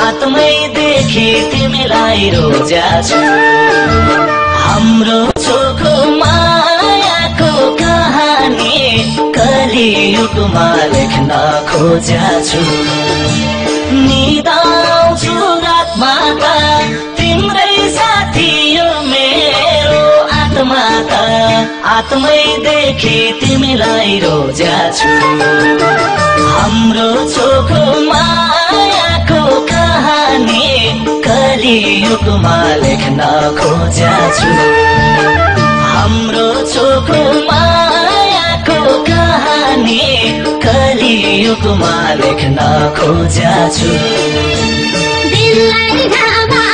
आत्मैदेखि तिमीलाई रोज्याछु हाम्रो चोखो मायाको कहानी कलियुगमा लेख्न खोज्याछु निदाउँछु रातमा त तिम्रै साथी यो मेरो आत्मा त आत्मैदेखि तिमीलाई रोज्याछु हाम्रो चोखो मायाको कहानी कलियुगमा लेख्न खोज्याछु हाम्रो चोखो मायाको कहानी कलियुगमा लेख्न खोज्याछु दिललाई घामा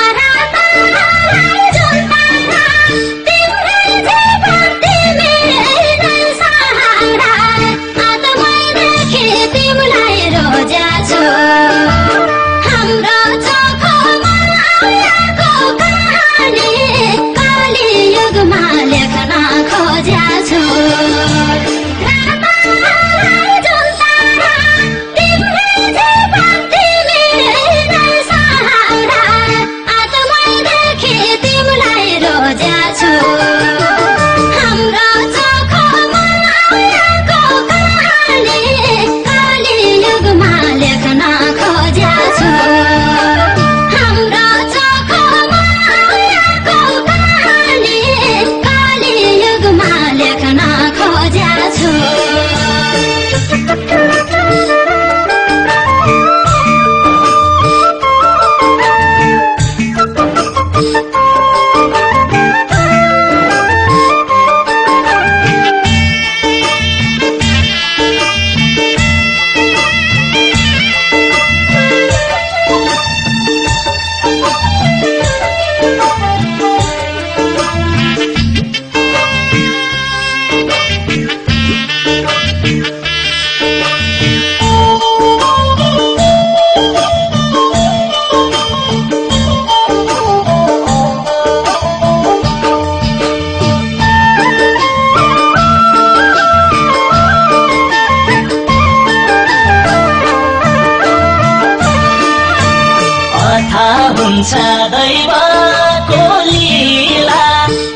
हुन्छ दैवको लीला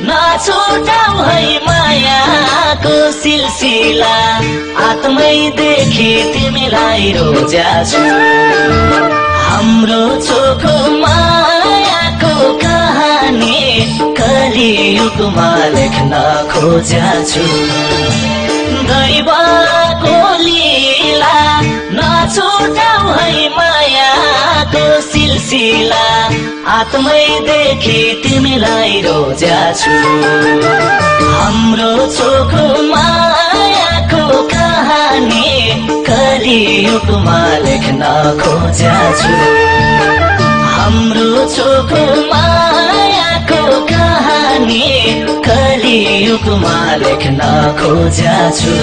नछुटाऊ है मायाको सिलसिला आत्मैदेखि तिमीलाई रोज्याछु हाम्रो चोखो मायाको कहानी कलियुगमा लेख्न खोज्याछु दैवको लीला नछुटाऊ है मायाको सिलसिला आत्मैदेखि तिमीलाई रोज्याछु हाम्रो चोखो मायाको कहानी कलियुगमा लेख्न खोज्याछु हाम्रो चोखो मायाको कहानी कलियुगमा लेख्न खोज्याछु